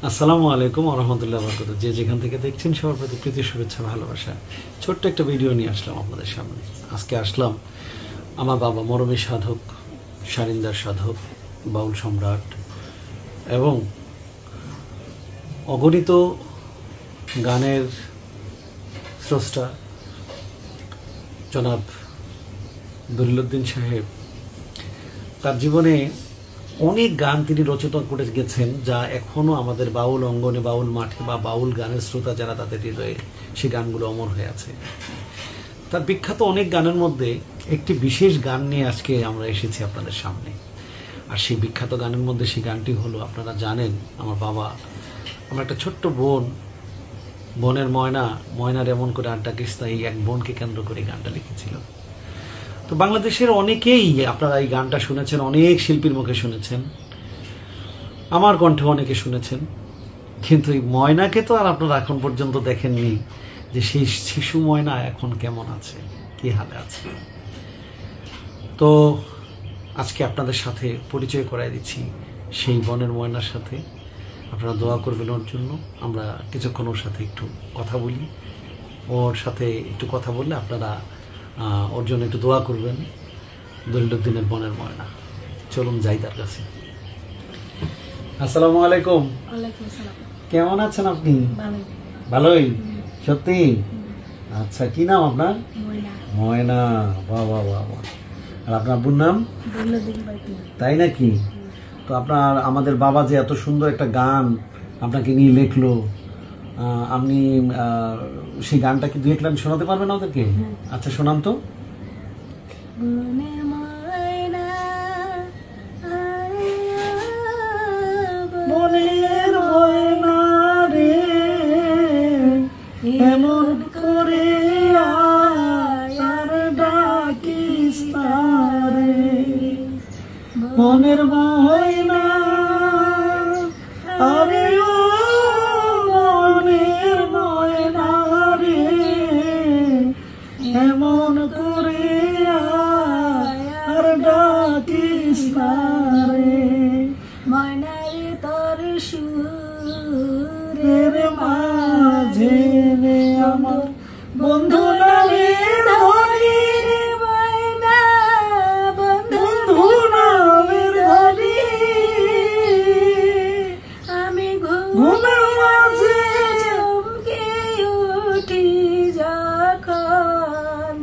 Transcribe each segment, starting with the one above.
আসসালামু আলাইকুম ওয়া রাহমাতুল্লাহি ওয়া বারাকাতুহু। যে যেখান থেকে দেখছেন সবার প্রতি প্রীতি শুভেচ্ছা ভালোবাসা। ছোট্ট একটা ভিডিও নিয়ে আসলাম আপনাদের সামনে। আজকে আসলাম আমার বাবা মরমী সাধক, সারিন্দার সাধক, বাউল সম্রাট এবং অগণিত গানের স্রষ্টা জনাব দলিলউদ্দিন সাহেব। তার জীবনে অনেক গান তিনি রচনা করে গেছেন, যা এখনো আমাদের বাউল অঙ্গনে, বাউল মাঠে বা বাউল গানের শ্রোতা যারা তাদের হৃদয়ে সেই গানগুলো অমর হয়ে আছে। তার বিখ্যাত অনেক গানের মধ্যে একটি বিশেষ গান নিয়ে আজকে আমরা এসেছি আপনাদের সামনে। আর সেই বিখ্যাত গানের মধ্যে সেই গানটি হলো, আপনারা জানেন, আমার বাবা, আমার একটা ছোট্ট বোন, বনের ময়না, ময়নার এমন করে আড্ডা কিস্তা, এই এক বোনকে কেন্দ্র করে গানটা লিখেছিল। তো বাংলাদেশের অনেকেই আপনারা এই গানটা শুনেছেন, অনেক শিল্পীর মুখে শুনেছেন, আমার কণ্ঠে অনেকে শুনেছেন, কিন্তু এই ময়নাকে তো আর আপনারা এখন পর্যন্ত দেখেননি যে সেই শিশু ময়না এখন কেমন আছে, কি হালে আছে। তো আজকে আপনাদের সাথে পরিচয় করাই দিচ্ছি সেই বনের ময়নার সাথে। আপনারা দোয়া করবেন ওর জন্য। আমরা কিছুক্ষণ ওর সাথে একটু কথা বলি, ওর সাথে একটু কথা বললে আপনারা ওর জন্য একটু দোয়া করবেন। দলিলউদ্দিনের বনের ময়না, চলুন যাই তার কাছে। আসসালামু আলাইকুম। কেমন আছেন আপনি? ভালোই? সত্যি? আচ্ছা, কি নাম আপনার? ময়না। বাবা বাবা। আর আপনার আব্বুর নাম? তাই নাকি? তো আপনার, আমাদের বাবা যে এত সুন্দর একটা গান আপনাকে নিয়ে লেখলো, আপনি সেই গানটা কি দুই এক লাইন শোনাতে পারবেন ওদেরকে? আচ্ছা, শোনান তো। বনের ময়না রে, এমন করে আর ডাকিস তারে, বনের ময়না আরে ও বনের ময়না রে, এমন করে আর ডাকিস তারে, ময়নারে তোর সুরের মাঝে রে আমার বন্ধু নামে ধরি রে, ময়না বন্ধু নামে ধরি, আমি ঘুমের মাঝে চমকে উঠি যখন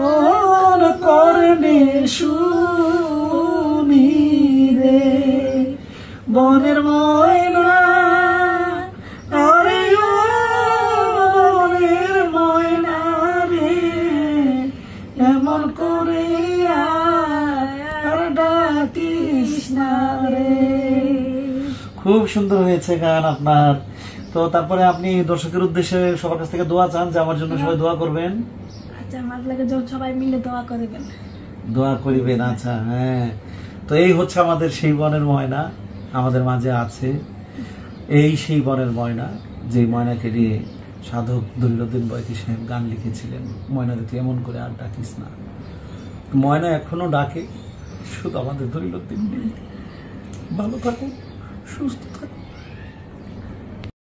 ওর করনে শুনি রে, বনের ময়না আরে ও বনের ময়না রে, এমন করে আর ডাকিস না রে। খুব সুন্দর হয়েছে গান আপনার। তো তারপরে আপনি দর্শকের উদ্দেশ্যে সবার কাছ থেকে দোয়া চান যে আমার জন্য সবাই দোয়া করবেন। আচ্ছা, আমার লাগে সবাই মিলে দোয়া করবেন। দোয়া করিবেন, আচ্ছা, হ্যাঁ। তো এই হচ্ছে আমাদের সেই বনের ময়না, আমাদের মাঝে আছে এই সেই বনের ময়না, যে ময়নাকে নিয়ে সাধক দলিলউদ্দিন বয়তি সাহেব গান লিখেছিলেন। ময়নাকে তুই এমন করে আর ডাকিস না। ময়না এখনো ডাকে, শুধু আমাদের দলিলউদ্দিন নেই। ভালো থাকুন, সুস্থ থাকুন।